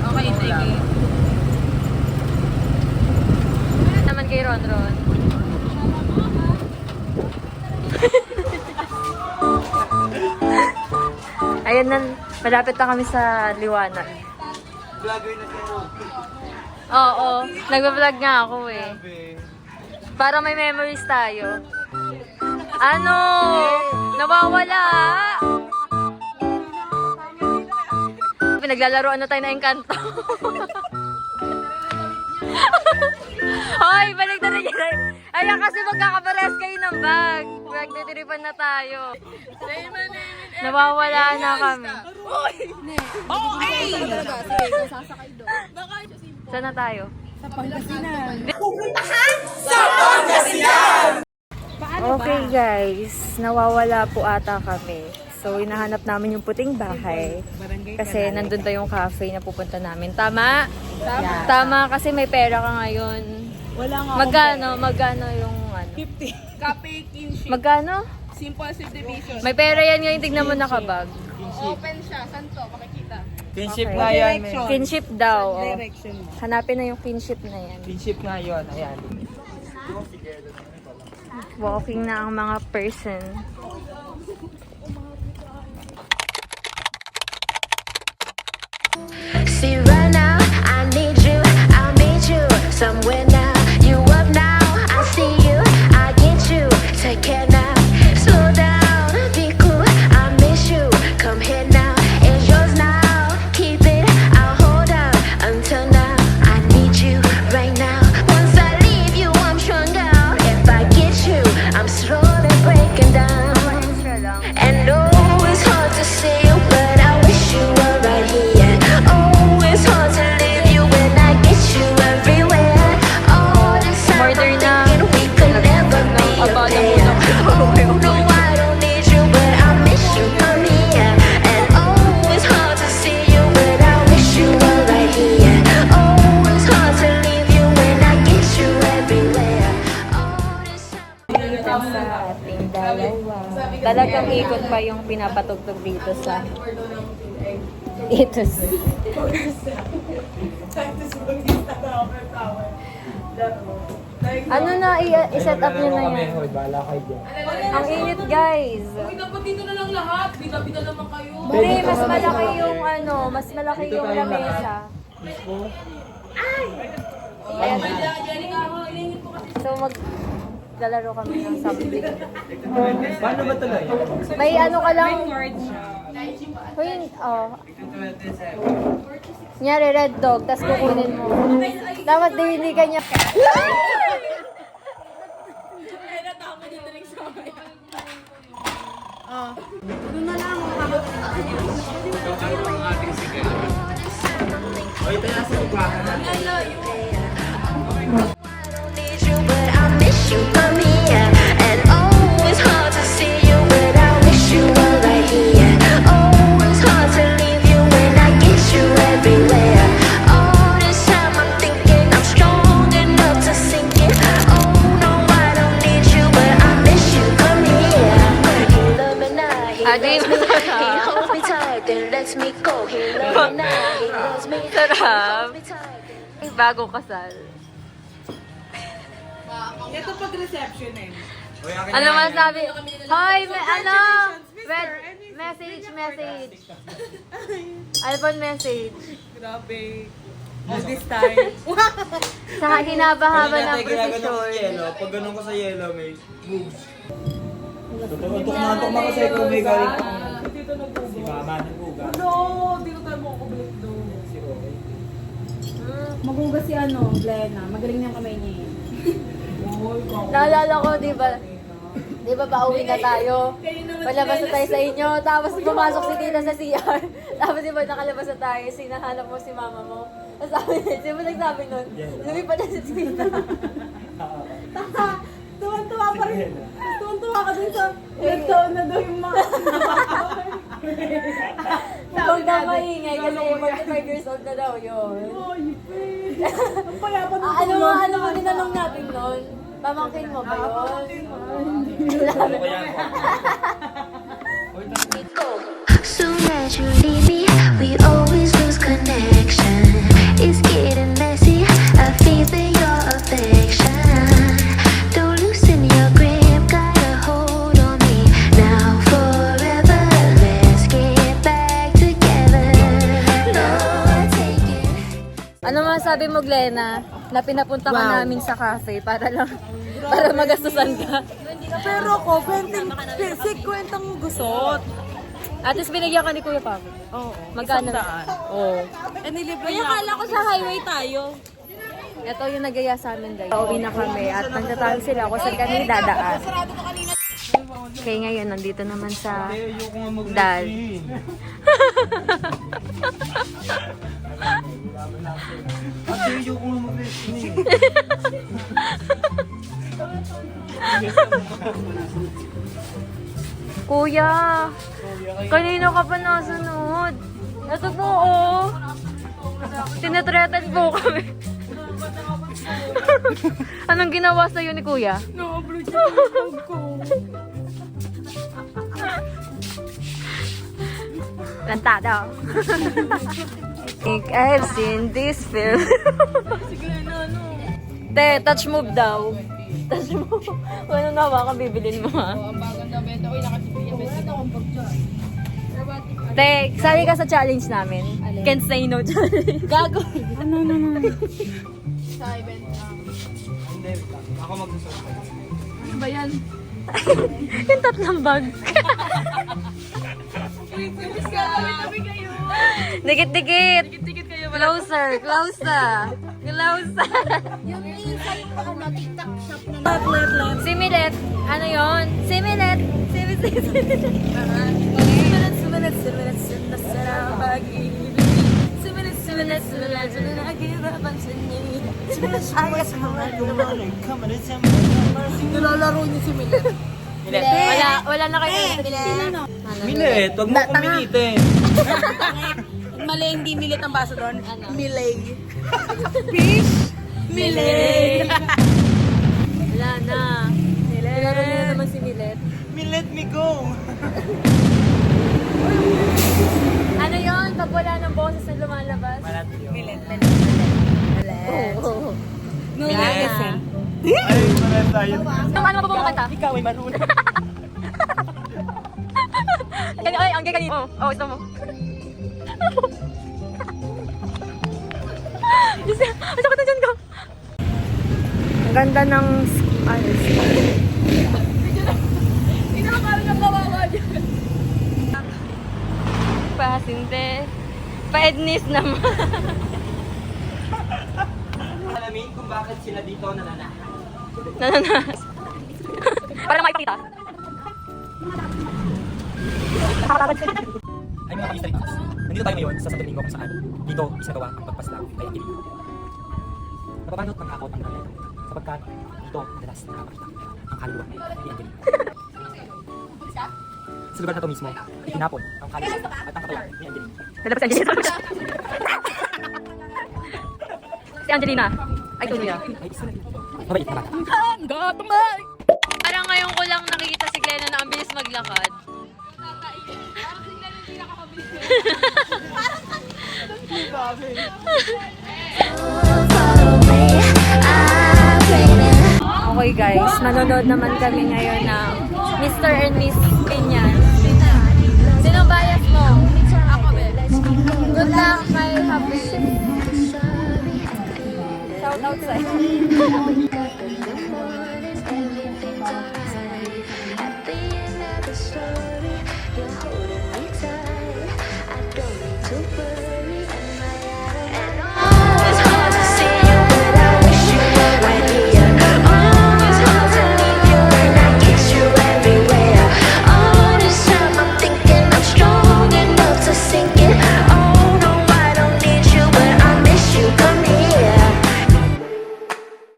Okay, sige. Naman kay Ron. Ayun na, malapit na kami sa liwanag. Vlogger na kayo. Oo, nagpa-vlog nga ako eh. Para may memories tayo. Ano? Nawawala! Pinaglalaroan na tayo na Encanto. Hoy, balik na rin yun. Ayan kasi magkakapares kayo ng bag. Nagtitiripan na tayo. Nawawala na kami. Saan na tayo? Sa Pangasinan. Okay guys, nawawala po ata kami. So, hinahanap namin yung puting bahay. Kasi nandun daw yung cafe na pupunta namin. Tama? Tama kasi may pera ka ngayon. Wala nga. Magkano yung ano? 50. Cafe kinship. Magkano? Simple subdivision. May pera yan ngayon, tignan mo nakabag. Open siya. Saan to? Makikita. Kinship Okay. nga yan. Direction. Kinship daw. Oh. Direction mo. Hanapin na yung kinship na yan. Kinship nga yun. Ayan. Walking na ang mga person. See right now, I need you, I'll meet you somewhere now. You up now, I see you, I get you. Take care now, slow down, be cool, I miss you. Come here now, it's yours now. Keep it, I'll hold on until now. I need you right now. Once I leave you, I'm stronger. If I get you, I'm slowly breaking down. And oh, it's hard to see you, but I wish you were right here. Oh, it's hard to leave you when I get you everywhere. Oh, this time I'm thinking we could never be apart. Oh, no, I don't need you, but I miss you from here. And oh, it's hard to see you, but I wish you were right here. Oh, it's hard to leave you when I get you everywhere. Oh, this time. Sa ating dalawa. Talagang ikot pa yung pinapatugtog dito sa itos. Ano na, i-set up nyo na yan. Bala kayo dyan. Ang init guys. Dapat dito na lang lahat. Bida-bida naman kayo. Hindi, mas malaki yung ano, mas malaki yung lamesa. Ayan na. So maglalaro kami ng something. Paano ba tuloy? May ano ka lang. Uy, oh. Kunyari red dog, tas kukunin mo. Dapat din hindi kanya. O, ito na sa upahan na. I don't need you, but I miss you from here. And oh, it's hard to see you, but I wish you were right here. Oh, it's hard to leave you when I get you everywhere. Oh, this time I'm thinking I'm strong enough to sink it. Oh no, I don't need you, but I miss you from here. He love me now, he Adi, loves me. He masarap. holds me tight, then lets me go. He love me now, he loves me. He Sarap. holds me tight. Ay, bagong kasal. Ito pag reception eh. O, yung akin Ano na yan. masabi? Hoy, ano? Message. Albon message. Grabe. All this time. Sa hinabahaba Kanina ng tayo ginaganon sa prosesyon. yelo. Pag ganun ko sa yelo, may boobs. Tukma kasi kung may galing pa. Dito nagbubo. Si Mama nagbuga. No, dito tayo mo kubulit doon. Si Roy. Magugas si ano, Glenna. Magaling niyang kamay niya eh. Naalala ko, di ba pauwi na tayo? Palabas na tayo sa inyo, tapos pumasok si Tita sa CR. Tapos di ba nakalabas na tayo, sinahanap mo si mama mo. Sino nagsabi nun? Lumipat na si Tina. Tuwan-tuwa pa rin. Tuwan-tuwa ka dun sa ilang taon na daw yung mga Huwag na maingay kasi 45 years old na daw yun. Ay, ang payapan ng Ano mo tinanong natin nun? Pamangkin mo ba yun? Soon as you leave me, we always lose connection. It's getting messy. I feel your affection. Don't loosen your grip, got a hold on me now forever. Let's get back together. No, I take it. Ano masabi mo, Glenna, na pinapunta ka namin sa cafe para magastusan ka? Pero ako, kwentang gusot. At least binigyan ka ni Kuya Pablo. Oo. Magkano? Oo. Eh, nilibre Kaya niya kala ko sa highway tayo. Ito yung nagaya sa amin guys. Pauwi na kami at nagtatawag sila kung saan kami dadaan. Okay, ngayon nandito naman sa Ayoko nga mag Dal. Ate, ayoko nga mag-wrestling. Kuya, kanino ka pa nasunod? Ito po, oh. Tinetretan po kami. Anong ginawa sa'yo ni Kuya? Na-upload siya sa vlog ko. Lantado. Think I've seen this film. Sige na, ano. Te, touch move daw. Touch move. Ano na ba kang bibilin mo, ha? Ang bagang na benta. Uy, nakasipin akong pag dyan. Te, sali ka sa challenge namin. Can't say no challenge. Gago. Sa event na. Hindi, ako magsusunod. Ano ba yan? Yung tatlong bag. Imbis ka tabi kayo. Dikit-dikit. Tikit kayo. Closer, closer. Closer. Yung isa yung ano, TikTok shop na Similet. Ano yon? Similet. Similet. Similet sa pag-ibig. Similet na nagirapan sa niyo. Nilalaro niyo si Milet. Wala na kayo. Milet, wag mo akong militin. Mali, hindi Milet ang baso doon. Ano? Milay. Fish. Milay. Wala na. Nilaro niyo na naman si Milet. Milet me go. Ano yon? Pag wala ng boses na lumalabas? Malat yun. Milet. Oo. Milet. Ay, malat tayo. Ano ba bumukanta? Ikaw ay marunong. Ay, ang gay kanino. Oh, ito mo. Ang sakit na dyan ko. Ang ganda ng Hindi na parang nakawawa dyan. pasinte. Pa-Ednis naman. Alamin kung bakit sila dito nananahan. Nananas. Para makikita. Ay mga ka-Easter eggs. Nandito tayo ngayon sa Santo Domingo kung saan dito isagawa ang pagpaslang kay Angelina. Napapanot ng kakot ang nanay sapagkat dito madalas nakakakita ang kaluluwa ni Angelina. Sa lugar na ito mismo, itinapon ang kaluluwa at ang katawan ni Angelina. Nalabas si Angelina. Si Angelina. Ay, tuloy na. Ay isa na dito. Mabait na bata. Parang ngayon ko lang nakikita si Glenna na ang bilis maglakad. Follow me, I'm dreaming. Okay guys, manonood naman kami ngayon ng Mr. and Miss Pinyan. Sino bias mo? Ako, be. Good luck, my happy. Shout out sa'yo. At the end of the story, you're holding me tight. I don't need to worry.